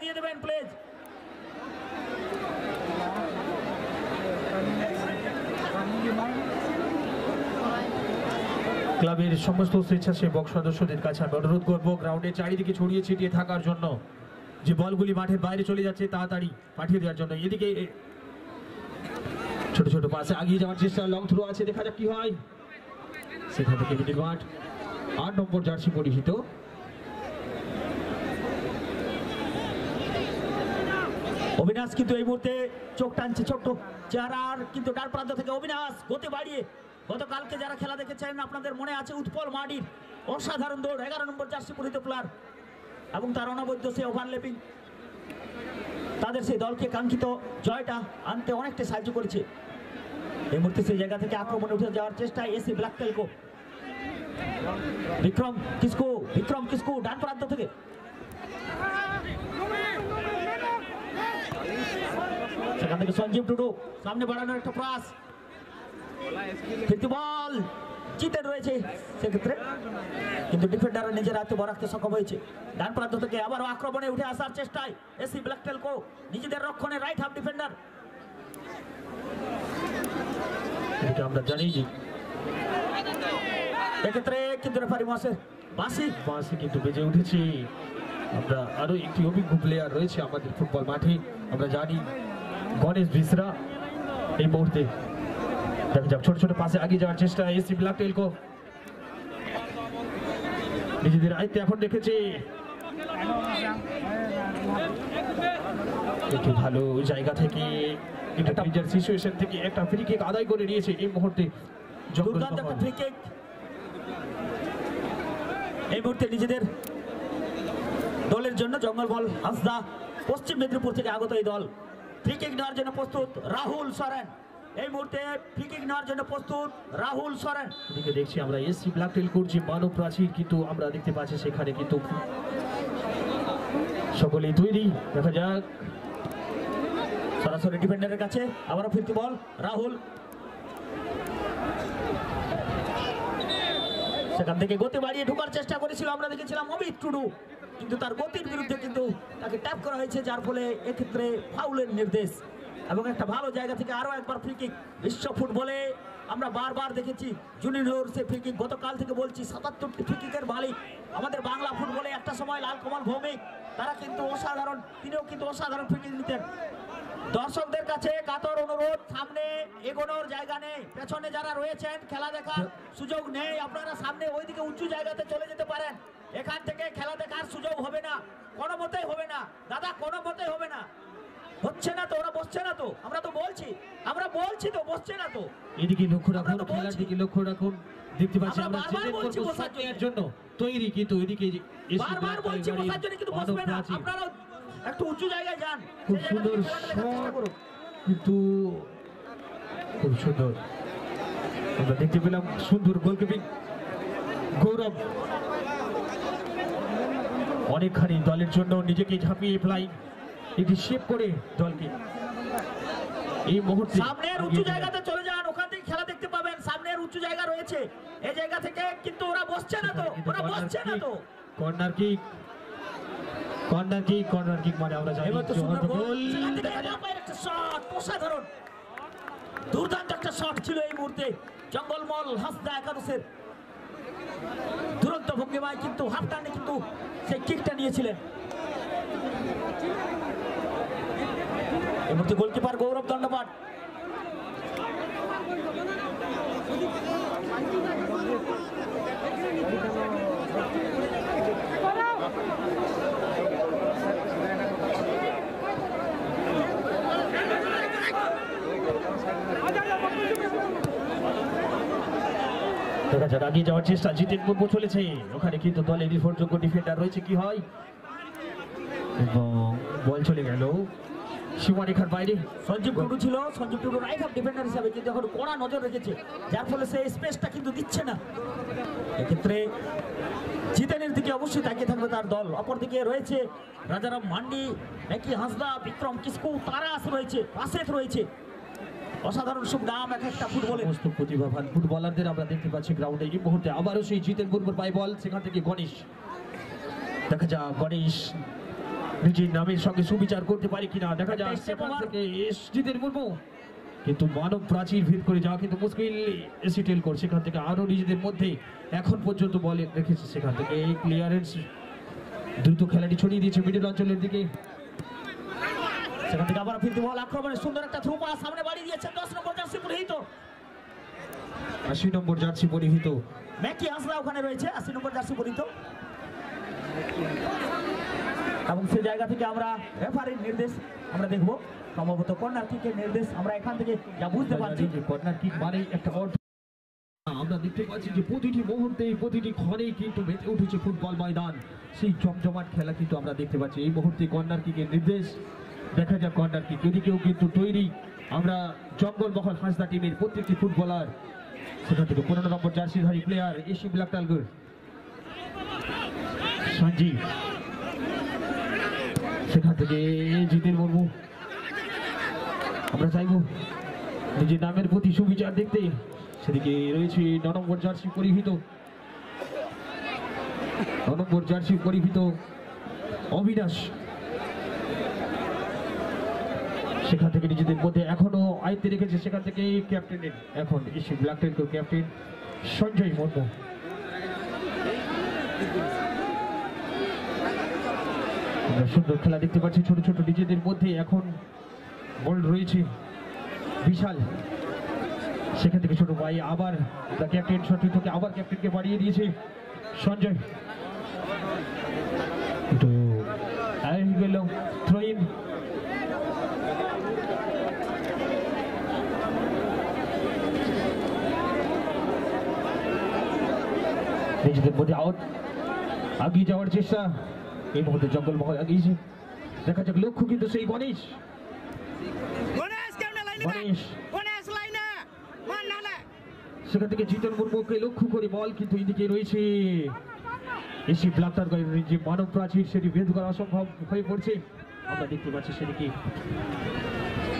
দিয়ে দেবেন প্লিজ। ক্লাবের সমস্ত স্বেচ্ছাসেবক সদস্যদের কাছে আমি অনুরোধ করবো গ্রাউন্ডের চারিদিকে ছড়িয়ে ছিটিয়ে থাকার জন্য, যে বলগুলি মাঠের বাইরে চলে যাচ্ছে তাড়াতাড়ি পাঠিয়ে দেওয়ার জন্য। এদিকে ছোট ছোট পাশে আগিয়ে যাওয়ার চেষ্টা, লং থ্রো আছে, দেখা যাক কি হয়। সেখান থেকে মিডিল মাঠ 8 নম্বর জার্সি পরিহিত অবিনাশ কিন্তু এই মুহূর্তে চোখ টানছে ছোট্ট চেহারার, কিন্তু ডান প্রান্ত থেকে অবিনাশ গতি বাড়িয়ে, গতকালকে যারা খেলা দেখেছেন আপনাদের মনে আছে উৎপল মাডির অসাধারণ দৌড়, 11 নম্বর জার্সি পরিহিত প্লেয়ার এবং তার অনবদ্য সেই ওভারল্যাপিং তাদের সেই দলকে কাঙ্ক্ষিত জয়টা আনতে অনেকটা সাহায্য করেছে। এই মুহূর্তে সেই জায়গা থেকে আক্রমণে উঠে যাওয়ার চেষ্টায় AC Black Telco. Bikram Kisku ডান প্রান্ত থেকে সেখান থেকে সঞ্জীব টুডু সামনে বাড়ানোর একটা প্রয়াস, ফিরতি বল জিতে রয়েছে সেক্ষেত্রে, কিন্তু ডিফেন্ডাররা নিজের হাতে বল রাখতে সক্ষম হয়েছে। ডান প্রান্ত থেকে আবারও আক্রমণে উঠে আসার চেষ্টায় এসি ব্ল্যাক টেলকো, নিজেদের রক্ষণে রাইট হাফ ডিফেন্ডার। আমরা জানি যে এক্ষেত্রে কিন্তু রেফারি মহাশয় বাঁশি কিন্তু বেজে উঠেছে। আমরা আরো একটি অভিজ্ঞ প্লেয়ার রয়েছে আমাদের ফুটবল মাঠে, আমরা জানি গণেশ বিসরা। এই মুহূর্তে দেখা যাক ছোট ছোট পাশে আগিয়ে যাওয়ার চেষ্টা, এসি ব্ল্যাক টেলকো নিজেদের আয়ত্তে এখন রেখেছে। একটু ভালো জায়গা থেকে সিচুয়েশন থেকে একটা ফ্রি কিক আদায় করে নিয়েছে এই মুহূর্তে। দুর্দান্ত একটা ফ্রি কিক এই মুহূর্তে নিজেদের দলের জন্য। জঙ্গল বল হাসদা পশ্চিম মেদিনীপুর থেকে আগত এই দল ফ্রি কিক নেওয়ার জন্য প্রস্তুত রাহুল সরেন। এই মুহূর্তে ফ্রি কিক নেওয়ার জন্য প্রস্তুত রাহুল সরেন। এদিকে দেখছি আমরা এসি ব্ল্যাক টেলকোর যে মানব প্রাচীর কিন্তু আমরা দেখতে পাচ্ছি, সেখানে কিন্তু সকলেই তৈরি। দেখা যাক সরাসরি ডিফেন্ডারের কাছে আবারও ফিরতি বল রাহুল, সেখান থেকে গতি বাড়িয়ে ঢোকার চেষ্টা করেছিল, আমরা দেখেছিলাম অমিত টুডু, কিন্তু তার গতির বিরুদ্ধে কিন্তু তাকে ট্যাপ করা হয়েছে, যার ফলে এক্ষেত্রে ফাউলের নির্দেশ। এবং একটা ভালো জায়গা থেকে আরো একবার ফ্রি কিক। বিশ্ব ফুটবলে আমরা বারবার দেখেছি জুনিয়র সে ফ্রি কিক, গতকাল থেকে বলছি 77টি ফ্রি কিকের মালিক আমাদের বাংলা ফুটবলে। একটা সময় লালকমল ভৌমিক তারা কিন্তু অসাধারণ, তিনিও কিন্তু অসাধারণ ফ্রি কিক নিতেন। দর্শকদের কাছে কাতর অনুরোধ, সামনে এগোনোর জায়গা নেই, পেছনে যারা রয়েছেন খেলা দেখার সুযোগ নেই, আপনারা সামনে ওইদিকে উঁচু জায়গাতে চলে যেতে পারেন। এখান থেকে খেলা দেখার সুযোগ হবে না, কোনো মতেই হবে না দাদা, কোনো মতেই হবে না। হচ্ছে না তো, ওরা বসছে না তো, আমরা তো বলছি তো বসছে না তো। এদিকে লক্ষ্য রাখুন, খেলার দিকে লক্ষ্য রাখুন। দেখতে পাচ্ছি আমরা বসার জন্য তৈরি, কিন্তু এদিকে বারবার বলছি বসার জন্য, কিন্তু বসবে না। আপনারা একটু উঁচু জায়গায় যান। খুব সুন্দর শট, কিন্তু খুব সুন্দর আমরা দেখতে পেলাম। সুন্দর গোলকিপিং গৌরব অনেকখানি দলের জন্য নিজেকে ঝাঁপিয়ে ফ্লাইং এটি শেপ করে দলকে এই মুহূর্তে সামনের উঁচু জায়গাতে চলে যান, ওখান থেকে খেলা দেখতে পাবেন। সামনের উঁচু জায়গা রয়েছে এই জায়গা থেকে, কিন্তু ওরা বসছে না তো, ওরা বসছে না তো। কর্নার কিক মানে আমরা জানি একটা শট, অসাধারণ দুর্দান্ত একটা শট ছিল এই মুহূর্তে। জঙ্গলমল হাসদা একাদশের দুরন্ত ভঙ্গিমায় কিন্তু হাফ টার্নে কিন্তু সেই কিকটা নিয়েছিলেন। এই মুহূর্তে গোলকিপার গৌরব দণ্ডপাট। দেখা যাক আগিয়ে যাওয়ার চেষ্টা, জিতেন মুর্মু চলেছে ওখানে, কিন্তু দলের নির্ভরযোগ্য ডিফেন্ডার রয়েছে, কি হয় এবং বল চলে গেল সীমারেখার বাইরে। সঞ্জীব টুডু ছিল, Sanjeev Tudu right half defender হিসাবে কিন্তু এখন কড়া নজর রেখেছে, যার ফলে সে স্পেসটা কিন্তু দিচ্ছে না। এক্ষেত্রে জিতেনের দিকে অবশ্যই তাকিয়ে থাকবে তার দল। অপরদিকে রয়েছে রাজারাম মান্ডি, নাকি হাসদা, বিক্রম কিসকু, তারাস রয়েছে, রাশেদ রয়েছে। অসাধারণ সব নাম এক একটা ফুটবলে। সমস্ত প্রতিভাবান ফুটবলারদের আমরা দেখতে পাচ্ছি গ্রাউন্ডে। এই মুহূর্তে আবারও সেই জিতেন মুর্মুর পায়ে বল, সেখান থেকে গণেশ। দেখা যাক গণেশ নিজের নামের সঙ্গে সুবিচার করতে পারি কিনা দেখা যাক। সেখান থেকে জিতের মুর্মু কিন্তু মানব প্রাচীর ভেদ করে যাওয়া কিন্তু মুশকিল। এসিটেল কোর সেখান থেকে আরো নিজেদের মধ্যে এখন পর্যন্ত বল রেখেছে, সেখান থেকে এই ক্লিয়ারেন্স দ্রুত খেলাটি ছড়িয়ে দিয়েছে মিডল অঞ্চলের দিকে। সেখান থেকে আবার ফিরতি বল আক্রমণে সুন্দর একটা থ্রু পাস সামনে বাড়িয়ে দিয়েছে 10 নম্বর জার্সি পরিহিত 80 নম্বর জার্সি পরিহিত ম্যাকি হাসরা ওখানে রয়েছে 80 নম্বর জার্সি পরিহিত। এবং সেই জায়গা থেকে আমরা রেফারির নির্দেশ আমরা দেখব, সম্ভবত কর্নার কিকের নির্দেশ আমরা এখান থেকে যা বুঝতে পারছি। কর্নার কিক মানে একটা আমরা দেখতে পাচ্ছি যে প্রতিটি মুহূর্তে প্রতিটি ক্ষণেই কিন্তু মেতে উঠেছে ফুটবল ময়দান, সেই জমজমাট খেলা কিন্তু আমরা দেখতে পাচ্ছি। এই মুহূর্তে কর্নার কিকের নির্দেশ, দেখা যাক কর্নার কিক এদিকেও কিন্তু তৈরি আমরা জঙ্গলমহল হাসদা টিমের প্রত্যেকটি ফুটবলার। সেখান থেকে 15 নম্বর জার্সিধারী player AC Black Tiger Sanjib, সেখান থেকে জিতের মুর্মু। আমরা চাইব নিজের নামের প্রতি সুবিচার দেখতে, সেদিকে রয়েছে 9 নম্বর জার্সি পরিহিত 9 নম্বর জার্সি পরিহিত অবিনাশ, সেখান থেকে নিজেদের মধ্যে এখনো আয়ত্তে রেখেছে। সেখান থেকে ক্যাপ্টেনের এখন এসে black tiger captain Sanjay Murmu. আমরা সুন্দর খেলা দেখতে পাচ্ছি ছোট ছোট নিজেদের মধ্যে এখন বল রয়েছে বিশাল, সেখান থেকে ছোট ভাই আবার ক্যাপ্টেন সঠিক থেকে আবার ক্যাপ্টেনকে বাড়িয়ে দিয়েছে সঞ্জয়। তো গেল থ্রো ইন, নিজেদের মধ্যে আউট আগিয়ে যাওয়ার চেষ্টা। এই মুহূর্তে জঙ্গলমহল আগিয়েছে, দেখা যাক লক্ষ্য কিন্তু সেই গণেশ সেখান থেকে জিতন মুর্মুকে লক্ষ্য করে বল, কিন্তু এদিকে রয়েছে এসি ব্ল্যাক টাইগারের যে মানব প্রাচীর সেটি ভেদ করা অসম্ভব হয়ে পড়ছে। আমরা দেখতে পাচ্ছি সেদিকে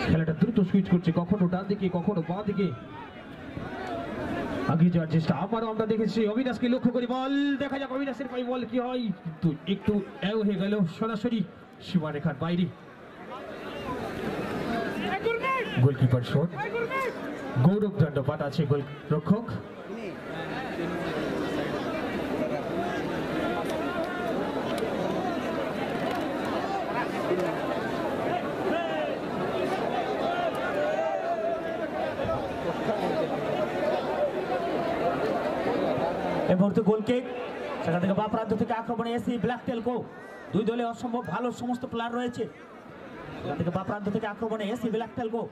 খেলাটা দ্রুত সুইচ করছে, কখনো ডান দিকে কখনো বাঁ দিকে আগিয়ে যাওয়ার চেষ্টা। আবারও আমরা দেখেছি অবিনাশকে লক্ষ্য করে বল, দেখা যাক অবিনাশের পাই বল কি হয়, কিন্তু একটু এও হয়ে গেল সরাসরি সীমারেখার বাইরে। গোলকিপার শট, গৌরব দণ্ডপাট আছে গোলরক্ষক। এই মুহূর্তে গোল কিক, সেখান থেকে বাঁ প্রান্ত থেকে আক্রমণে এসি ব্ল্যাক টেলকো, দুই দলে অসম্ভব ভালো সমস্ত প্লেয়ার রয়েছে। সেখান থেকে বাঁ প্রান্ত থেকে আক্রমণে এসি ব্ল্যাক টেলকো।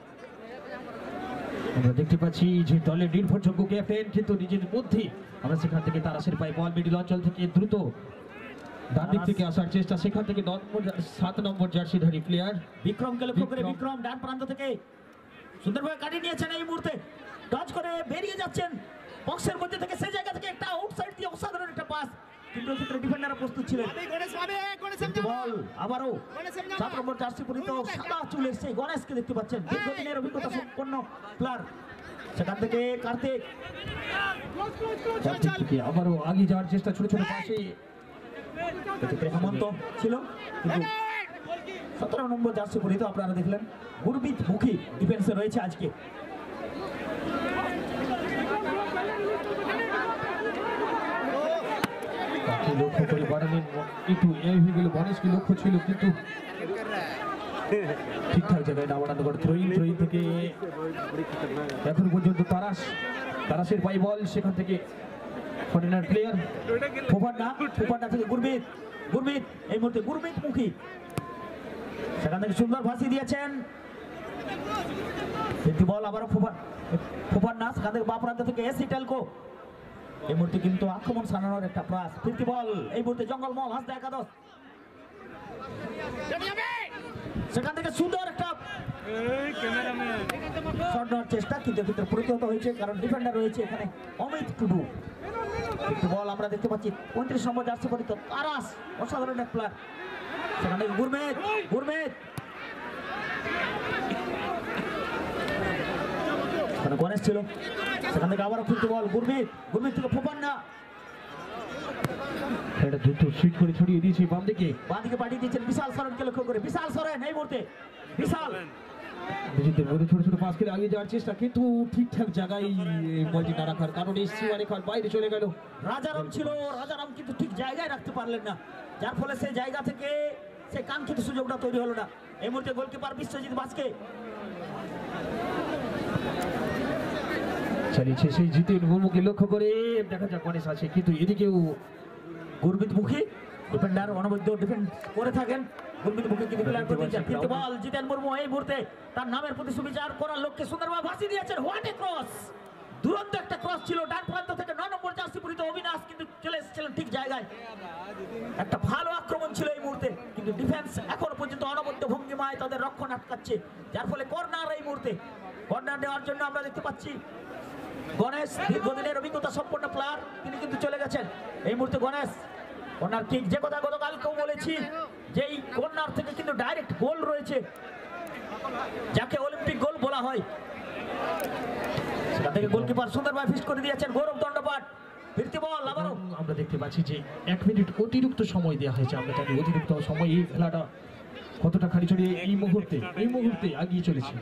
আমরা দেখতে পাচ্ছি যে দলের নির্ভরযোগ্য ক্যাপ্টেন কিন্তু নিজের মধ্যে আমরা সেখান থেকে তারাশের পাই বল মিডল অঞ্চল থেকে দ্রুত ডান দিক থেকে আসার চেষ্টা, সেখান থেকে 7 নম্বর জার্সিধারী প্লেয়ার বিক্রমকে লক্ষ্য করে বিক্রম ডান প্রান্ত থেকে সুন্দরভাবে কাটিয়ে নিয়েছেন, এই মুহূর্তে টচ করে বেরিয়ে যাচ্ছেন বক্সের মধ্যে থেকে, সেই জায়গা থেকে একটা আউটসাইড দিয়ে অসাধারণ একটা পাস, কিন্তু ক্ষেত্রে ডিফেন্ডাররা প্রস্তুত ছিলেন। বল আবারও 7 নম্বর জার্সি পরিহিত সাদা চুলের সেই গণেশকে দেখতে পাচ্ছেন, দীর্ঘদিনের অভিজ্ঞতা সম্পন্ন প্লেয়ার। সেখান থেকে কার্তিক আবারও আগিয়ে যাওয়ার চেষ্টা, ছোট ছোট পাশে হেমন্ত ছিল, কিন্তু 17 নম্বর জার্সি পরিহিত আপনারা দেখলেন গুরবিত মুখী ডিফেন্সে রয়েছে আজকে। লক্ষ্য করে বাড়ালেন একটু গেল, গণেশকে লক্ষ্য ছিল কিন্তু ঠিকঠাক জায়গায় নামানো করে থ্রোইন থেকে এখন পর্যন্ত তারাশের পাই বল, সেখান থেকে ফরেনার প্লেয়ার ফোপান্না থেকে গুরমিত এই মুহূর্তে গুরমিত মুখী, সেখান থেকে সুন্দর ভাসি দিয়েছেন বল আবারও ফোপান্না, সেখান থেকে বাঁ প্রান্ত থেকে এসি টেলকো। এই মুহূর্তে কিন্তু আক্রমণ সানানোর একটা প্রয়াস, ফিরতি বল এই মুহূর্তে জঙ্গলমহল হাসদা একাদশ, সেখান থেকে সুন্দর একটা শট নেওয়ার চেষ্টা, কিন্তু ক্ষেত্রে প্রতিহত হয়েছে কারণ ডিফেন্ডার রয়েছে এখানে অমিত টুডু। ফিরতি বল আমরা দেখতে পাচ্ছি 35 নম্বর জার্সি পরিহিত তারাস, অসাধারণ এক প্লেয়ার, সেখান থেকে গুরমিত গণেশ ছিল, সেখান থেকে আবারও ফিরতি বল গুরমিত থেকে ফোপান্না, খেলাটা দ্রুত সুইট করে ছড়িয়ে দিয়েছে বাম দিকে পাঠিয়ে দিয়েছেন বিশাল সরেনকে লক্ষ্য করে। বিশাল সরেন এই মুহূর্তে বিশাল নিজেদের মধ্যে ছোট ছোট পাস খেলে আগে যাওয়ার চেষ্টা, কিন্তু ঠিকঠাক জায়গায় বলটি না রাখার কারণে সীমারেখার বাইরে চলে গেল। রাজারাম ছিল, রাজারাম কিন্তু ঠিক জায়গায় রাখতে পারলেন না, যার ফলে সেই জায়গা থেকে সেই কাঙ্ক্ষিত সুযোগটা তৈরি হলো না। এই মুহূর্তে গোলকিপার বিশ্বজিৎ বাসকে চালিয়েছে সেই জিতের মুখোমুখি লক্ষ্য করে। দেখা যাক গণেশ আছে, কিন্তু এদিকেও গুরমিত মুখী ডিফেন্ডার অনবদ্য ডিফেন্ড করে থাকেন। গুরমিত মুখী কিন্তু প্লেয়ার করতে চান, কিন্তু বল জিতেন মুর্মু এই মুহূর্তে তার নামের প্রতি সুবিচার করার লক্ষ্যে সুন্দরভাবে ভাসিয়ে দিয়েছেন। What a cross! দুরন্ত একটা ক্রস ছিল ডান প্রান্ত থেকে 9 নম্বর জার্সি পরিহিত অবিনাশ কিন্তু চলে এসেছিলেন ঠিক জায়গায়। একটা ভালো আক্রমণ ছিল এই মুহূর্তে, কিন্তু ডিফেন্স এখনো পর্যন্ত অনবদ্য ভঙ্গিমায় তাদের রক্ষণ আটকাচ্ছে, যার ফলে কর্নার এই মুহূর্তে কর্নার নেওয়ার জন্য আমরা দেখতে পাচ্ছি গণেশ দীর্ঘদিনের অভিজ্ঞতা সম্পন্ন প্লেয়ার, তিনি কিন্তু চলে গেছেন। এই মুহূর্তে গণেশ কর্নার কিক, যে কথা গতকালকেও বলেছি যে এই কর্নার থেকে কিন্তু ডাইরেক্ট গোল রয়েছে, যাকে অলিম্পিক গোল বলা হয়। সেখান থেকে গোলকিপার সুন্দরভাবে ফিস্ট করে দিয়েছেন গৌরব দণ্ডপাট। ফিরতি বল আবারও আমরা দেখতে পাচ্ছি যে 1 মিনিট অতিরিক্ত সময় দেওয়া হয়েছে। আমরা জানি অতিরিক্ত সময় এই খেলাটা কতটা খালি ছড়িয়ে এই মুহূর্তে আগিয়ে চলেছে।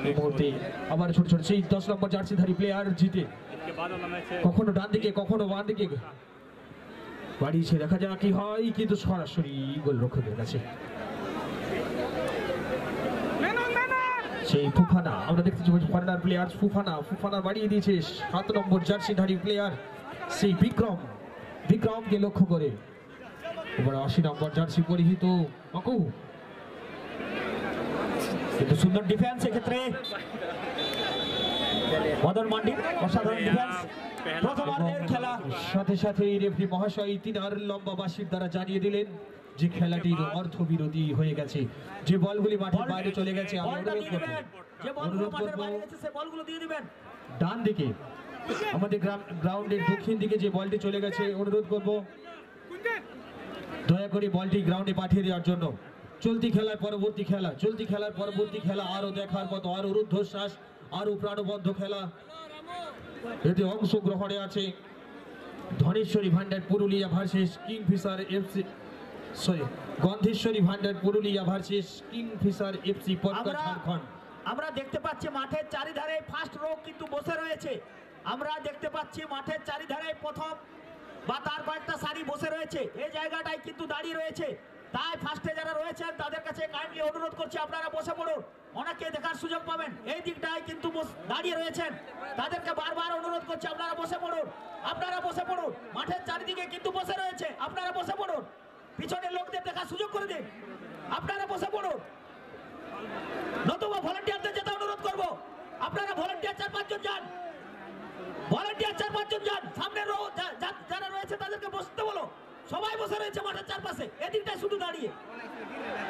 এই মুহূর্তে আবার ছোট ছোট সেই 10 নম্বর জার্সিধারী প্লেয়ার জিতে কখনো ডান দিকে কখনো বাম দিকে বাড়িয়েছে, দেখা যাক কি হয়, কিন্তু সরাসরি গোল রক্ষকের কাছে সেই ফুফানা আমরা দেখতে পাচ্ছি। ফরেনার প্লেয়ার ফুফানা বাড়িয়ে দিয়েছে 7 নম্বর জার্সিধারী প্লেয়ার সেই বিক্রমকে লক্ষ্য করে। এবার 80 নম্বর জার্সি পরিহিত মাকু, কিন্তু সুন্দর ডিফেন্স এক্ষেত্রে মদন মান্ডির অসাধারণ ডিফেন্স। প্রথমার্ধের খেলা সাথে সাথে রেফারি মহাশয় তিনার লম্বা বাঁশির দ্বারা জানিয়ে দিলেন যে খেলাটির অর্থবিরোধী হয়ে গেছে। যে বলগুলি মাঠের বাইরে চলে গেছে আমি অনুরোধ করব ডান দিকে আমাদের গ্রাউন্ডের দক্ষিণ দিকে যে বলটি চলে গেছে, অনুরোধ করব দয়া করে বলটি গ্রাউন্ডে পাঠিয়ে দেওয়ার জন্য। চলতি খেলার পরবর্তী খেলা আরো দেখার মতো, আরো রুদ্ধশ্বাস, আরো প্রাণবদ্ধ খেলা। এতে অংশগ্রহণে আছে Dhaneshwari Bhandar Purulia versus Kingfisher FC, Gandheshwari Bhandar Purulia versus Kingfisher FC Potka Jharkhand. আমরা দেখতে পাচ্ছি মাঠের চারিধারে ফার্স্ট রো কিন্তু বসে রয়েছে। আমরা দেখতে পাচ্ছি মাঠের চারিধারে প্রথম বা তার কয়েকটা সারি বসে রয়েছে, এই জায়গাটায় কিন্তু দাঁড়িয়ে রয়েছে। তাই ফার্স্টে যারা রয়েছেন তাদের কাছে কাইন্ডলি অনুরোধ করছি আপনারা বসে পড়ুন, অনেকে দেখার সুযোগ পাবেন। এই দিকটায় কিন্তু দাঁড়িয়ে রয়েছেন, তাদেরকে বারবার অনুরোধ করছি আপনারা বসে পড়ুন। মাঠের চারিদিকে কিন্তু বসে রয়েছে, আপনারা বসে পড়ুন। পিছনের লোকদের দেখার সুযোগ করে দিন, আপনারা বসে পড়ুন। নতুবা ভলান্টিয়ারদের যেতে অনুরোধ করবো, আপনারা ভলান্টিয়ার 4-5 জন যান, সামনে যারা রয়েছে তাদেরকে বসতে বলো। সবাই বসে রয়েছে মাঠের চারপাশে, এদিকটায় শুধু দাঁড়িয়ে।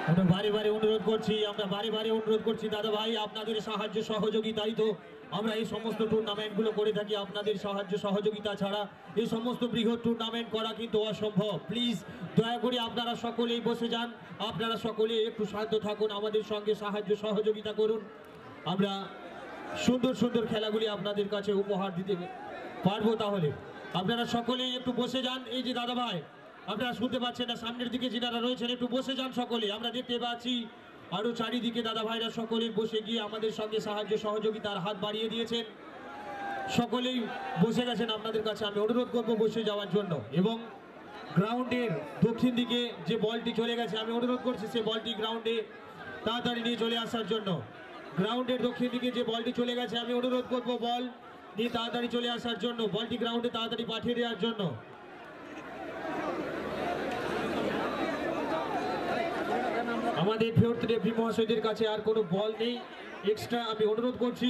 আমরা বারে বারে অনুরোধ করছি দাদা ভাই, আপনাদের সাহায্য সহযোগিতাই তো আমরা এই সমস্ত টুর্নামেন্ট গুলো করে থাকি। আপনাদের সাহায্য সহযোগিতা ছাড়া এই সমস্ত বৃহৎ টুর্নামেন্ট করা কিন্তু অসম্ভব। প্লিজ দয়া করে আপনারা সকলেই বসে যান, আপনারা সকলে একটু শান্ত থাকুন, আমাদের সঙ্গে সাহায্য সহযোগিতা করুন। আমরা সুন্দর সুন্দর খেলাগুলি আপনাদের কাছে উপহার দিতে পারবো। তাহলে আপনারা সকলেই একটু বসে যান। এই যে দাদা ভাই আপনারা শুনতে পাচ্ছেন না, সামনের দিকে যারা রয়েছেন একটু বসে যান সকলে। আমরা দেখতে পাচ্ছি আরো চারিদিকে দাদা ভাইরা সকলে বসে গিয়ে আমাদের সঙ্গে সাহায্য সহযোগিতার হাত বাড়িয়ে দিয়েছেন, সকলেই বসে গেছেন। আপনাদের কাছে আমি অনুরোধ করবো বসে যাওয়ার জন্য। এবং গ্রাউন্ডের দক্ষিণ দিকে যে বলটি চলে গেছে, আমি অনুরোধ করছি সেই বলটি গ্রাউন্ডে তাড়াতাড়ি নিয়ে চলে আসার জন্য। গ্রাউন্ডের দক্ষিণ দিকে যে বলটি চলে গেছে, আমি অনুরোধ করবো বল নিয়ে তাড়াতাড়ি চলে আসার জন্য, বলটি গ্রাউন্ডে তাড়াতাড়ি পাঠিয়ে দেওয়ার জন্য। আমাদের ফেরত রেফারি মহাশয়দের কাছে আর কোনো বল নেই এক্সট্রা। আমি অনুরোধ করছি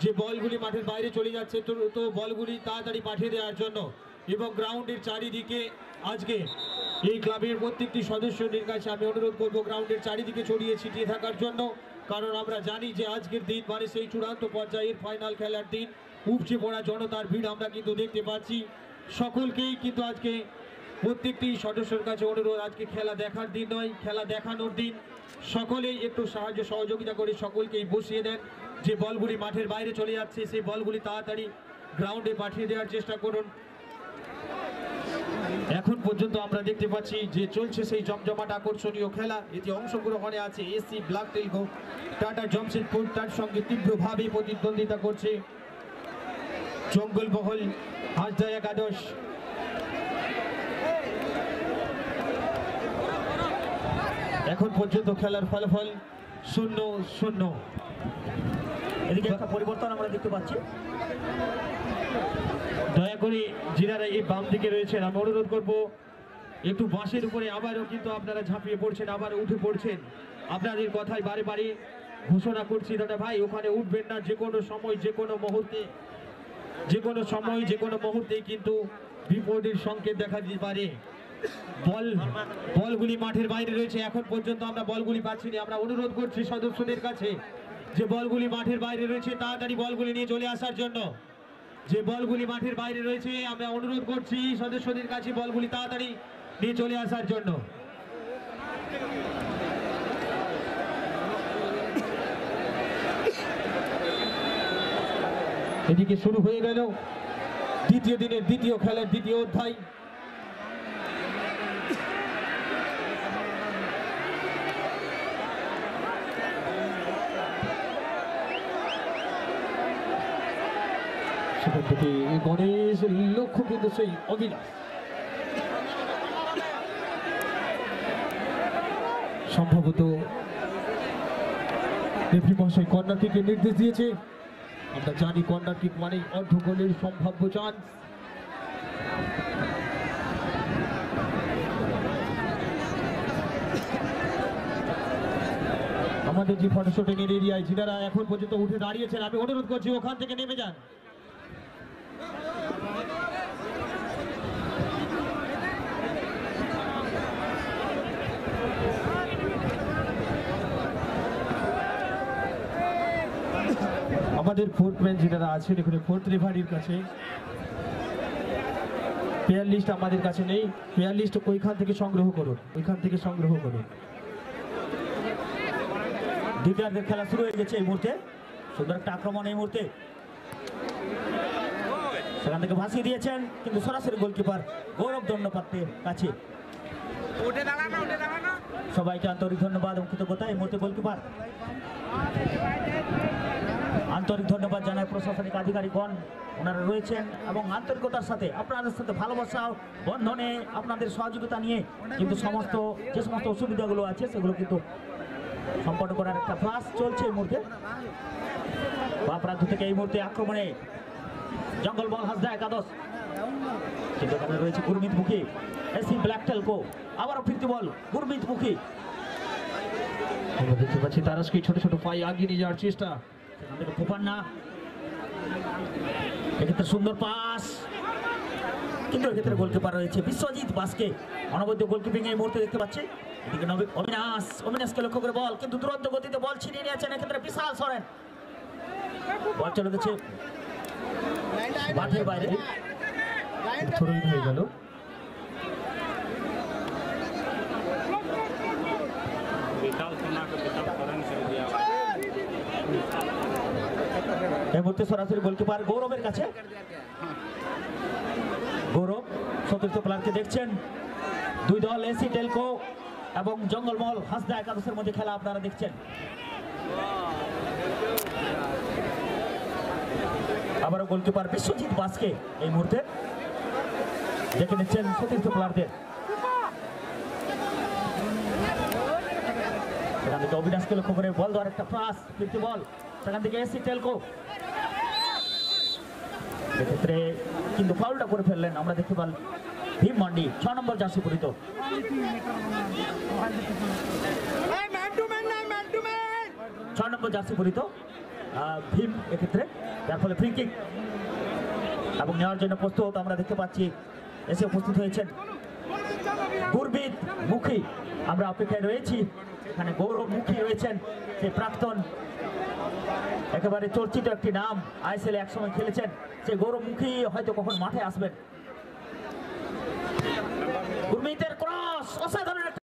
যে বলগুলি মাঠের বাইরে চলে যাচ্ছে তো বলগুলি তাড়াতাড়ি পাঠিয়ে দেওয়ার জন্য। এবং গ্রাউন্ডের চারিদিকে আজকে এই ক্লাবের প্রত্যেকটি সদস্যদের কাছে আমি অনুরোধ করব গ্রাউন্ডের চারিদিকে ছড়িয়ে ছিটিয়ে থাকার জন্য, কারণ আমরা জানি যে আজকের দিন মানে সেই চূড়ান্ত পর্যায়ের ফাইনাল খেলার দিন। উপচে পড়া জনতার ভিড় আমরা কিন্তু দেখতে পাচ্ছি। সকলকেই কিন্তু আজকে প্রত্যেকটি সদস্যের কাছে অনুরোধ, আজকে খেলা দেখার দিন নয়, খেলা দেখানোর দিন। সকলেই একটু সাহায্য সহযোগিতা করে সকলকেই বসিয়ে দেন। যে বলগুলি মাঠের বাইরে চলে যাচ্ছে সেই বলগুলি তাড়াতাড়ি গ্রাউন্ডে পাঠিয়ে দেওয়ার চেষ্টা করুন। এখন পর্যন্ত আমরা দেখতে পাচ্ছি যে চলছে সেই জমজমাট আকর্ষণীয় খেলা। এতে অংশগ্রহণে আছে AC Black Telco, tata Jamshedpur, তার সঙ্গে তীব্রভাবে প্রতিদ্বন্দ্বিতা করছে জঙ্গলমহল হাসদা একাদশ। এখন পর্যন্ত খেলার ফলাফল 0-0। এদিকে একটা পরিবর্তন আমরা দেখতে পাচ্ছি। দয়া করে যিনারা এই বাম দিকে রয়েছেন আমি অনুরোধ করব একটু বাঁশের উপরে আবারও কিন্তু আপনারা ঝাঁপিয়ে পড়ছেন, আবার উঠে পড়ছেন। আপনাদের কথাই বারে বারে ঘোষণা করছি দাদা ভাই, ওখানে উঠবেন না। যে কোনো সময় যে কোনো মুহূর্তে কিন্তু বিপদের সংকেত দেখা দিতে পারে। বলগুলি মাঠের বাইরে রয়েছে। এখন পর্যন্ত আমরা বলগুলি পাচ্ছি না। আমরা অনুরোধ করছি সদস্যদের কাছে যে বলগুলি মাঠের বাইরে রয়েছে তাড়াতাড়ি বলগুলি নিয়ে চলে আসার জন্য। যে বলগুলি মাঠের বাইরে রয়েছে আমরা অনুরোধ করছি সদস্যদের কাছে বলগুলি তাড়াতাড়ি নিয়ে চলে আসার জন্য। এদিকে শুরু হয়ে গেল দ্বিতীয় দিনের দ্বিতীয় খেলার দ্বিতীয় অধ্যায়। সেখান থেকে গণেশ লক্ষ্য কিন্তু সেই অবিনাশ সম্ভবত রেফারি মহাশয় কর্নার কিকের নির্দেশ দিয়েছে। আমরা জানি কর্নার কিক মানে অর্ধ গোলের সম্ভাব্য চান্স। আমাদের যে ফটো শুটিং এরিয়ায় যিনারা এখন পর্যন্ত উঠে দাঁড়িয়েছেন আমি অনুরোধ করছি ওখান থেকে নেমে যান। আমাদের ফোর্থ ম্যান যিনারা আছেন এখানে ফোর্থ রেফারির কাছে প্লেয়ার লিস্ট আমাদের কাছে নেই। প্লেয়ার লিস্ট ওইখান থেকে সংগ্রহ করুন। দ্বিতীয়ার্ধের খেলা শুরু হয়ে গেছে এই মুহূর্তে। সুন্দর একটা আক্রমণ এই মুহূর্তে, সেখান থেকে ভাসিয়ে দিয়েছেন কিন্তু সরাসরি গোলকিপার গৌরব দণ্ডপাত্রের কাছে। সবাইকে আন্তরিক ধন্যবাদ এবং কৃতজ্ঞতা। এই মুহূর্তে গোলকিপার আন্তরিক ধন্যবাদ জানায় প্রশাসনিক আধিকারিকগণ, ওনারা রয়েছেন এবং আন্তরিকতার সাথে আপনাদের সাথে ভালোবাসা বন্ধনে আপনাদের সহযোগিতা নিয়ে কিন্তু যে সমস্ত অসুবিধাগুলো আছে সেগুলো কিন্তু সম্পন্ন করার একটা প্রয়াস চলছে এই মুহূর্তে। বা প্রান্ত থেকে এই মুহূর্তে আক্রমণে জঙ্গলমহল হাসদা একাদশ, কিন্তু এখানে রয়েছে গুরমিত মুখী, এসি ব্ল্যাক টেলকো, আবারও ফিরতি বল গুরমিত মুখী। আমরা দেখতে পাচ্ছি তারাশকে ছোট ছোট পায়ে আগিয়ে নিয়ে যাওয়ার চেষ্টা। ফোপান্না, এক্ষেত্রে সুন্দর পাস, কিন্তু এক্ষেত্রে গোলকিপার রয়েছে বিশ্বজিৎ বাসকে। অনবদ্য গোলকিপিং এই মুহূর্তে দেখতে পাচ্ছি। এদিকে অবিনাশকে লক্ষ্য করে বল, কিন্তু দুরন্ত গতিতে বল ছিনিয়ে নিয়েছেন এক্ষেত্রে বিশাল সরেন। বল চলে গেছে মাঠের বাইরে, হয়ে গেল। এই মুহূর্তে সরাসরি গোলকিপার গৌরবের কাছে। গৌরব চতুর্থ প্লেয়ারকে দেখছেন। দুই দল এসি টেলকো এবং জঙ্গলমহল হাসদা একাদশের মধ্যে খেলা আপনারা দেখছেন। আবারও গোলকিপার বিশ্বজিৎ বাসকে এই মুহূর্তে দেখে নিচ্ছেন চতুর্থ প্লেয়ারদের। সেখান থেকে অবিনাশকে লক্ষ্য করে বল দেওয়ার একটা পাস, ফিরতি বল, সেখান থেকে এসি টেলকো। এক্ষেত্রে কিন্তু ফাউলটা করে ফেললেন আমরা দেখতে পারলাম ভীম মান্ডি, 6 নম্বর জার্সি পরিত। 6 নম্বর জার্সি পরিত ভীম এক্ষেত্রে, যার ফলে ফ্রি কিক এবং নেওয়ার জন্য প্রস্তুত আমরা দেখতে পাচ্ছি। এসে উপস্থিত হয়েছেন গুরমিত মুখী। আমরা অপেক্ষায় রয়েছি, এখানে গৌরব মুখী রয়েছেন, সেই প্রাক্তন একেবারে চর্চিত একটি নাম, আইএসএল একসময় খেলেছেন। সেই গৌরব মুখী হয়তো কখন মাঠে আসবেন। গুরমিতের ক্রস, অসাধারণ একটা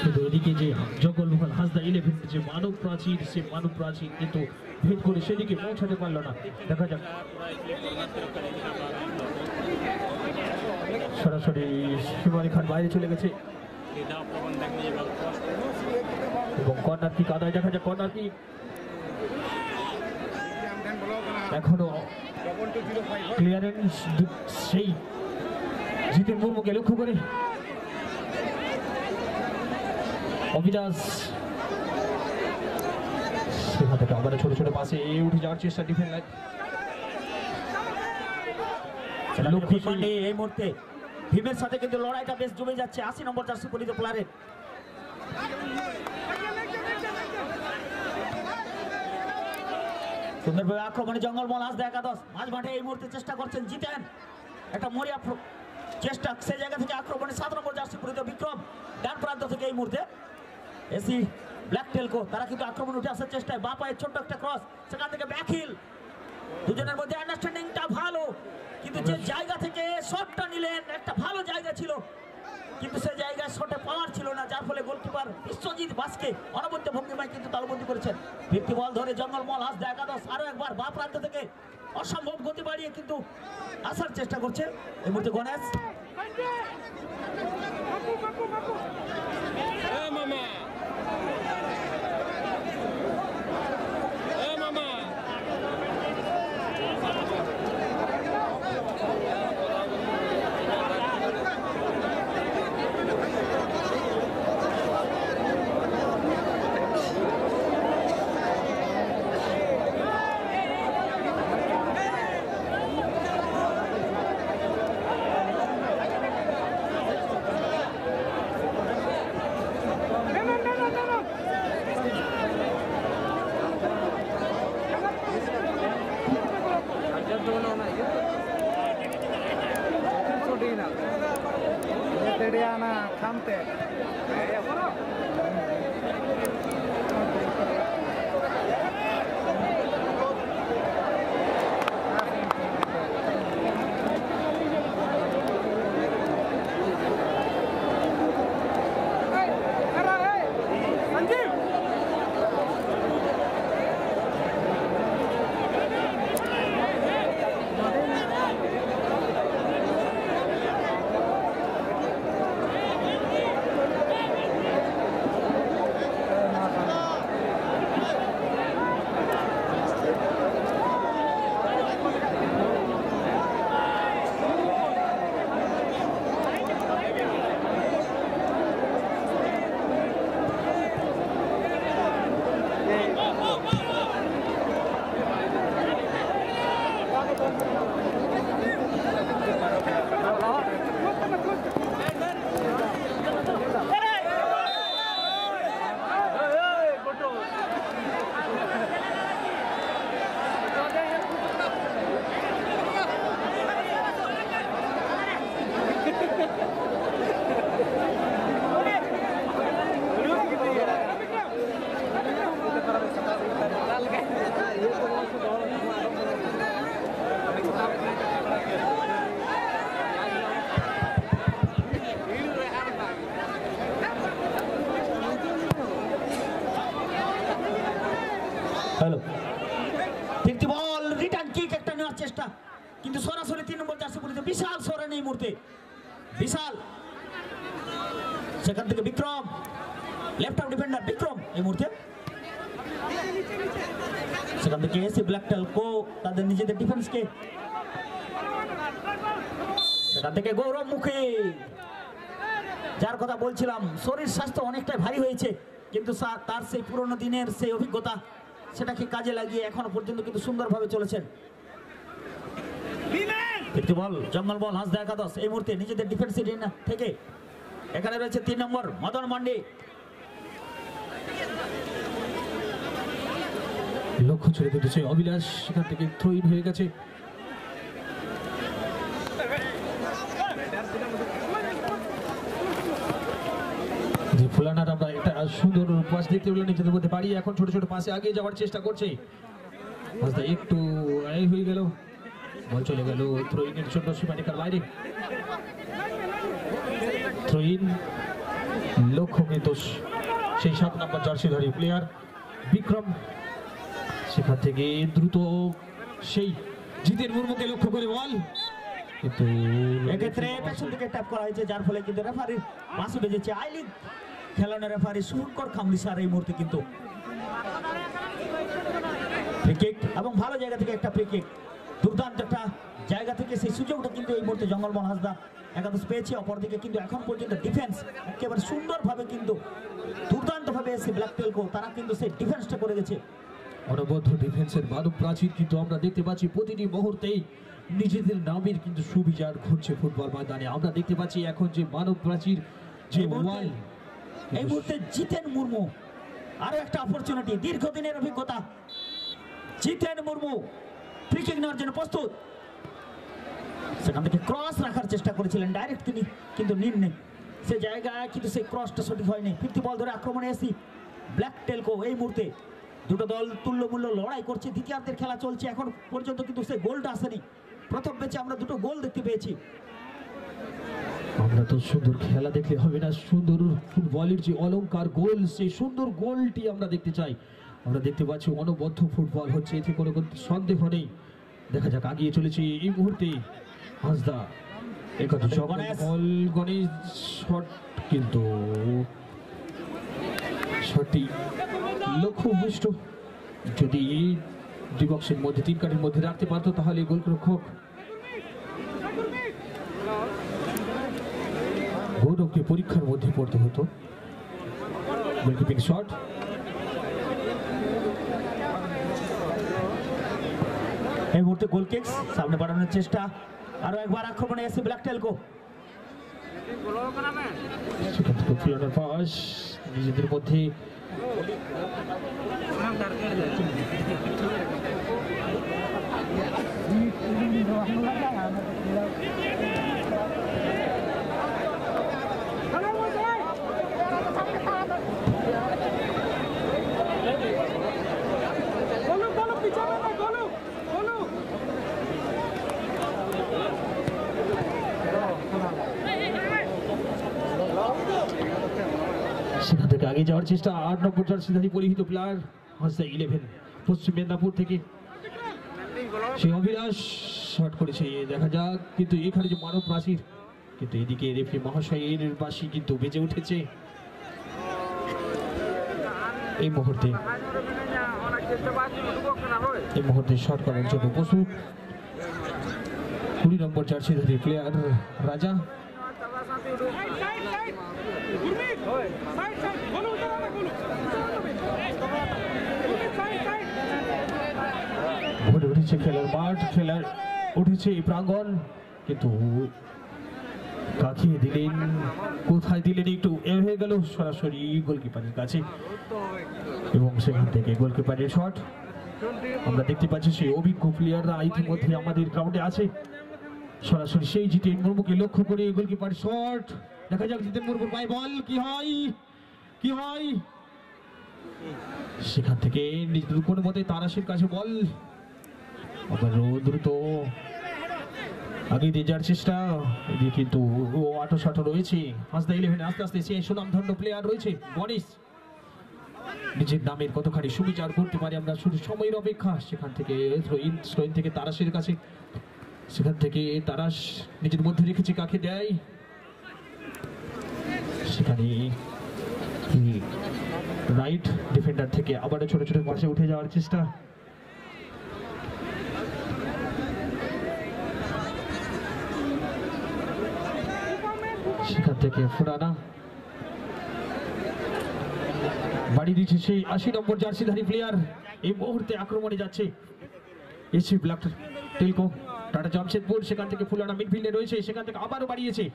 শুধু এদিকে যে জঙ্গলমহল হাসদা 11 যে মানব প্রাচীর সে মানব প্রাচীর কিন্তু ভেদ করে সেদিকে পৌঁছাতে পারলো না। দেখা যাক সরাসরি সীমারেখার বাইরে চলে গেছে এবং কর্নার কিক আদায়। দেখা যাক কর্নার কিক এখনো ক্লিয়ারেন্স সেই জিতেন মুর্মুকে লক্ষ্য করে অবিনাশ সেখান থেকে আবার ছোট ছোট পাশে উঠে যাওয়ার চেষ্টা ডিফেন্স লাইন এই মুহূর্তে ভীমের সাথে কিন্তু লড়াইটা বেশ জমে যাচ্ছে 80 নম্বর জার্সি পরিহিত প্লেয়ারের। সুন্দরভাবে আক্রমণে জঙ্গলমহল হাসদা একাদশ মাঝ মাঠে এই মুহূর্তে চেষ্টা করছেন জিতেন একটা মরিয়া চেষ্টা সেই জায়গা থেকে আক্রমণে 7 নম্বর জার্সি পরিহিত বিক্রম ডান প্রান্ত থেকে এই মুহূর্তে এসি ব্ল্যাক টেলকো তারা কিন্তু আক্রমণ উঠে আসার চেষ্টায় বা পায়ের ছোট্ট একটা ক্রস সেখান থেকে ব্যাকহিল দুজনের মধ্যে আন্ডারস্ট্যান্ডিংটা ভালো কিন্তু যে জায়গা থেকে শটটা নিলেন একটা ভালো জায়গা ছিল কিন্তু সেই জায়গায় শটে পাওয়ার ছিল না যার ফলে গোলকিপার বিশ্বজিৎ বাসকে অনবদ্য ভঙ্গিমায় কিন্তু তালবন্দি করেছেন। ফিরতি বল ধরে জঙ্গলমহল হাসদা একাদশ আরো একবার বা প্রান্ত থেকে অসম্ভব গতি বাড়িয়ে কিন্তু আসার চেষ্টা করছে এই মুহূর্তে গণেশ হ্যালো ফিরতি বল রিটার্ন কিক একটা নেওয়ার চেষ্টা কিন্তু সরাসরি 3 নম্বর জার্সি পরিহিত বিশাল সরেন এই মুহূর্তে বিশাল সেখান থেকে Vikram left out defender Vikram এই মুহূর্তে সেখান থেকে এসি ব্ল্যাক টেলকো তাদের নিজেদের ডিফেন্সকে সেখান থেকে গৌরব মুখে যার কথা বলছিলাম শরীর স্বাস্থ্য অনেকটাই ভারী হয়েছে কিন্তু তার সেই পুরনো দিনের সেই অভিজ্ঞতা সেটাকে কাজে লাগিয়ে এখনো পর্যন্ত কিন্তু সুন্দরভাবে চলেছেন। ফিরতি বল জঙ্গলমহল হাসদা একাদশ এই মুহূর্তে নিজেদের ডিফেন্স এরিয়া থেকে এখানে রয়েছে 3 নম্বর মদন মান্ডি লক্ষ্য ছেড়ে দিতেছে অভিলাষ সেখান থেকে থ্রো ইন হয়ে গেছে। ফুলানার আমরা একটা সুন্দর পাস দেখতে পেলাম নিজেদের মধ্যে বাড়িয়ে এখন ছোট ছোট পাশে আগে যাওয়ার চেষ্টা করছে একটু হয়ে গেল বল চলে গেল থ্রো ইনের জন্য সীমারেখার বাইরে থ্রো ইন লক্ষ্য কিন্তু সেই 7 নম্বর জার্সিধারী প্লেয়ার বিক্রম, সেখান থেকে দ্রুত সেই জিতের মুর্মুকে লক্ষ্য করে বল, কিন্তু এক্ষেত্রে পেছন থেকে ট্যাপ করা হয়েছে, যার ফলে কিন্তু রেফারির বাঁশি বেজেছে। আই লিগ খেলানো রেফারি শুভঙ্কর খামরি স্যার এই মুহূর্তে কিন্তু ফ্রি কিক, এবং ভালো জায়গা থেকে একটা ফ্রি কিক, দুর্দান্ত একটা জায়গা থেকে সেই সুযোগটা কিন্তু এই মুহূর্তে জঙ্গলমহল হাসদা একাদশ পেয়েছে। অপরদিকে কিন্তু এখন পর্যন্ত ডিফেন্স একেবারে সুন্দরভাবে কিন্তু দুর্দান্তভাবে এসে ব্ল্যাক টেলকো তারা কিন্তু সেই ডিফেন্সটা করে গেছে। অনবদ্য ডিফেন্সের মানব প্রাচীর কিন্তু আমরা দেখতে পাচ্ছি প্রতিটি মুহূর্তেই নিজেদের নামের কিন্তু সুবিচার ঘটছে ফুটবল ময়দানে। আমরা দেখতে পাচ্ছি এখন যে মানব প্রাচীর যে ওয়াল, এই মুহূর্তে জিতেন মুর্মু আরো একটা অপরচুনিটি, দীর্ঘদিনের অভিজ্ঞতা, জিতেন মুর্মু ফ্রি কিক নেওয়ার জন্য প্রস্তুত। সেখান থেকে ক্রস রাখার চেষ্টা করেছিলেন ডাইরেক্ট তিনি, কিন্তু নিম্নে সে জায়গায় কিন্তু সেই ক্রসটা সঠিক হয়নি। ফিরতি বল ধরে আক্রমণে এসি ব্ল্যাক টেলকো। এই মুহূর্তে দুটো দল তুল্যমূল্য লড়াই করছে, দ্বিতীয়ার্ধের খেলা চলছে এখন পর্যন্ত, কিন্তু সেই গোলটা আসেনি। প্রথম ম্যাচে আমরা দুটো গোল দেখতে পেয়েছি। আমরা তো সুন্দর খেলা দেখলে হবে না, সুন্দর ফুটবলের যে অলংকার গোল, সেই সুন্দর গোলটি আমরা দেখতে চাই। আমরা দেখতে পাচ্ছি অনবদ্য ফুটবল হচ্ছে, এতে কোনো সন্দেহ নেই। দেখা যাক, আগিয়ে চলেছে এই মুহূর্তে হাসদা, গণেশ শট, কিন্তু শটটি লক্ষ্যভ্রষ্ট। যদি এই ডিবক্সের মধ্যে 3 কাঠের মধ্যে রাখতে পারতো তাহলে গোলরক্ষক গৌরবকে পরীক্ষার মধ্যে পড়তে হতো। গোলকিপিং শট, এই মুহূর্তে গোল কিক সামনে বাড়ানোর চেষ্টা, আরো একবার আক্রমণে এসে ব্ল্যাক টেলকো। সেখান থেকে ফিরোনোর পাস নিজেদের মধ্যে সেখান থেকে আগে যাওয়ার চেষ্টা। 8 নম্বর জার্সিধারী পরিহিত প্লেয়ার হাসদা 11 পশ্চিম মেদিনীপুর থেকে সেই অভিলাষ শট করেছে, দেখা যাক। কিন্তু এখানে যে মানব প্রাচীর, কিন্তু এদিকে রেফারি মহাশয়ের বাঁশি কিন্তু বেজে উঠেছে। এই মুহূর্তে শট করার জন্য প্রস্তুত 20 নম্বর জার্সিধারী প্লেয়ার রাজা। ভরে উঠেছে খেলার মাঠ, খেলার উঠেছে এই প্রাঙ্গণ, কিন্তু কাকিয়ে দিলেন, কোথায় দিলেন একটু এ হয়ে গেল সরাসরি গোলকিপারের কাছে, এবং সেখান থেকে গোলকিপারের শট। আমরা দেখতে পাচ্ছি সেই অভিজ্ঞ প্লেয়াররা ইতিমধ্যে আমাদের গ্রাউন্ডে আছে। সরাসরি সেই জিতেন মুর্মুকে লক্ষ্য করে গোলকিপার শট, দেখা যাক জিতেন মুর্মুর পায়ে বল, কি হয় সেখান থেকে নিজেদের কোনো মতে তারাশের কাছে বল, আবার দ্রুত আগে দিয়ে যাওয়ার চেষ্টা, এদিকে কিন্তু আটো সাটো রয়েছে হাসদা 11 আস্তে আস্তে সে সুনামধন্য প্লেয়ার রয়েছে গণেশ, নিজের নামের কতখানি সুবিচার করতে পারে আমরা শুধু সময়ের অপেক্ষা। সেখান থেকে থ্রোইন থেকে তারাশের কাছে, সেখান থেকে তারাশ নিজের মধ্যে রেখেছে, কাকে দেয়, সেখানে রাইট ডিফেন্ডার থেকে আবারও ছোট ছোট পাশে উঠে যাওয়ার চেষ্টা। সেখান থেকে ফুরানা বাড়ি দিচ্ছে সেই 80 নম্বর জার্সিধারী প্লেয়ার, এই মুহূর্তে আক্রমণে যাচ্ছে AC Black Telco tata Jamshedpur. সেখান থেকে ফুলানা মিডফিল্ডে রয়েছে, সেখান থেকে আবারও বাড়িয়েছে,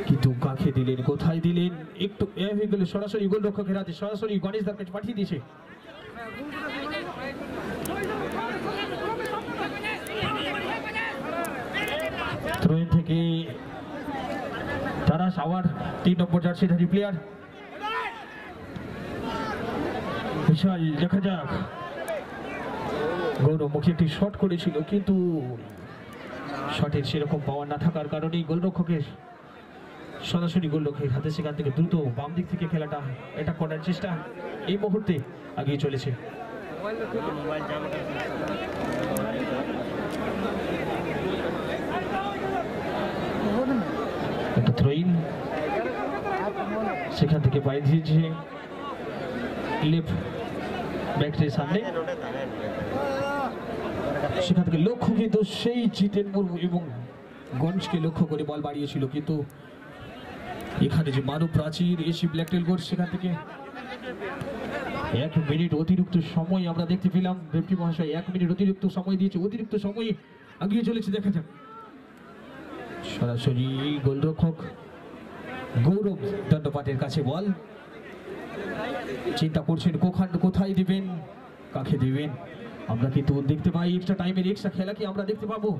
কিন্তু কাকে দিলেন, কোথায় দিলেন, একটু এ হয়ে গেল সরাসরি গোলরক্ষকের হাতে, সরাসরি গণেশ দার কাছে পাঠিয়ে দিয়েছে। থ্রোইন থেকে তারাশ, আবার 3 নম্বর জার্সিধারী প্লেয়ার বিশাল, দেখা যাক। গৌরবমুখী একটি শট করেছিল, কিন্তু শটের সেরকম পাওয়ার না থাকার কারণেই গোলরক্ষকের সরাসরি গোলরক্ষকের হাতে, সেখান থেকে দ্রুত বাম দিক থেকে খেলাটা এটা করার চেষ্টা এই মুহূর্তে এগিয়ে চলেছে। একটা থ্রোইন, সেখান থেকে পায়ে দিয়েছে লেফট ব্যাকের সামনে, সেখান থেকে লক্ষ্য কিন্তু সেই জিতেন মুর্মু এবং গঞ্জকে লক্ষ্য করে বল বাড়িয়েছিল, কিন্তু এখানে যে মানব প্রাচীর এসি ব্ল্যাকটেল গোল, সেখান থেকে 1 মিনিট অতিরিক্ত সময় আমরা দেখতে পেলাম। রেফারি মহাশয় 1 মিনিট অতিরিক্ত সময় দিয়েছে, অতিরিক্ত সময়ে এগিয়ে চলেছে। দেখা যাক সরাসরি গোলরক্ষক গৌরব দণ্ডপাটের কাছে বল, চিন্তা করছেন কোথায় দিবেন, কাকে দিবেন। আমরা কিন্তু দেখতে পাই এক্সট্রা টাইমের এক্সট্রা খেলা কি আমরা দেখতে পাবো।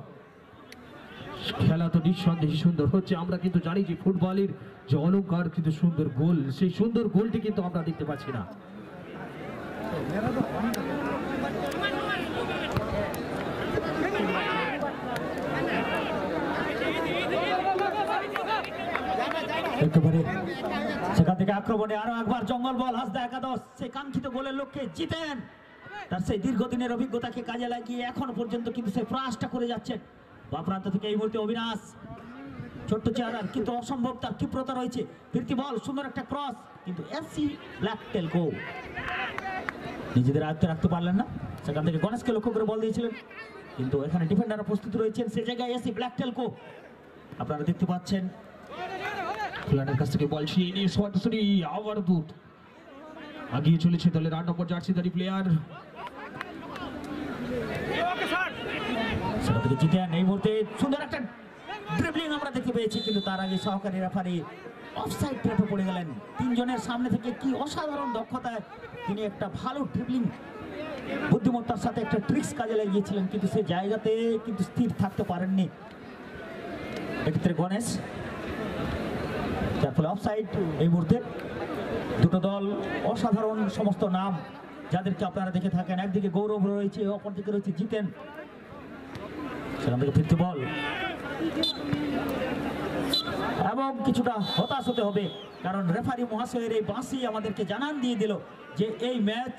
খেলা তো নিঃসন্দেহে সুন্দর হচ্ছে, আমরা কিন্তু জানি যে ফুটবলের যে অলংকার কিন্তু সুন্দর গোল, সেই সুন্দর গোলটি কিন্তু আমরা দেখতে পাচ্ছি না। একেবারে সেখান থেকে আক্রমণে আরো একবার জঙ্গল বল, হাসদা একাদশ সেই কাঙ্ক্ষিত গোলের লক্ষ্যে জিতেন তার সেই দীর্ঘদিনের অভিজ্ঞতাকে কাজে লাগিয়ে এখন পর্যন্ত কিন্তু সেই প্রয়াসটা করে যাচ্ছেন। বা প্রান্ত থেকে এই মুহূর্তে অবিনাশ, ছোট্ট চেহারার কিন্তু অসম্ভব তার ক্ষিপ্রতা রয়েছে। ফিরতি বল, সুন্দর একটা ক্রস, কিন্তু এসি ব্ল্যাকটেল গো নিজেদের আয়ত্তে রাখতে পারলেন না। সেখান থেকে গণেশকে লক্ষ্য করে বল দিয়েছিলেন, কিন্তু এখানে ডিফেন্ডাররা প্রস্তুত রয়েছেন, সে জায়গায় এসি ব্ল্যাকটেল গো আপনারা দেখতে পাচ্ছেন। ফুলানের কাছ থেকে বল ছিনিয়ে নিয়ে সরাসরি আবার দুধ এগিয়ে চলেছে দলের 8 নম্বর জার্সিধারী প্লেয়ার। সেখান থেকে জিতেন এই মুহূর্তে সুন্দর একটা ড্রিবলিং আমরা দেখতে পেয়েছি, কিন্তু তার আগে সহকারী রেফারি অফসাইড ট্র্যাপে পড়ে গেলেন। 3 জনের সামনে থেকে কি অসাধারণ দক্ষতায় তিনি একটা ভালো ড্রিবলিং বুদ্ধিমত্তার সাথে একটা ট্রিক্স কাজে লাগিয়েছিলেন, কিন্তু সেই জায়গাতে কিন্তু স্থির থাকতে পারেননি এক্ষেত্রে গণেশ, যার ফলে অফসাইড। এই মুহূর্তে দুটো দল অসাধারণ সমস্ত নাম যাদেরকে আপনারা দেখে থাকেন, একদিকে গৌরব রয়েছে, অপরদিকে রয়েছে জিতেন। সেখান থেকে ফিরতি বল এবং কিছুটা হতাশ হতে হবে, কারণ রেফারি মহাশয়ের এই বাঁশি আমাদেরকে জানান দিয়ে দিল যে এই ম্যাচ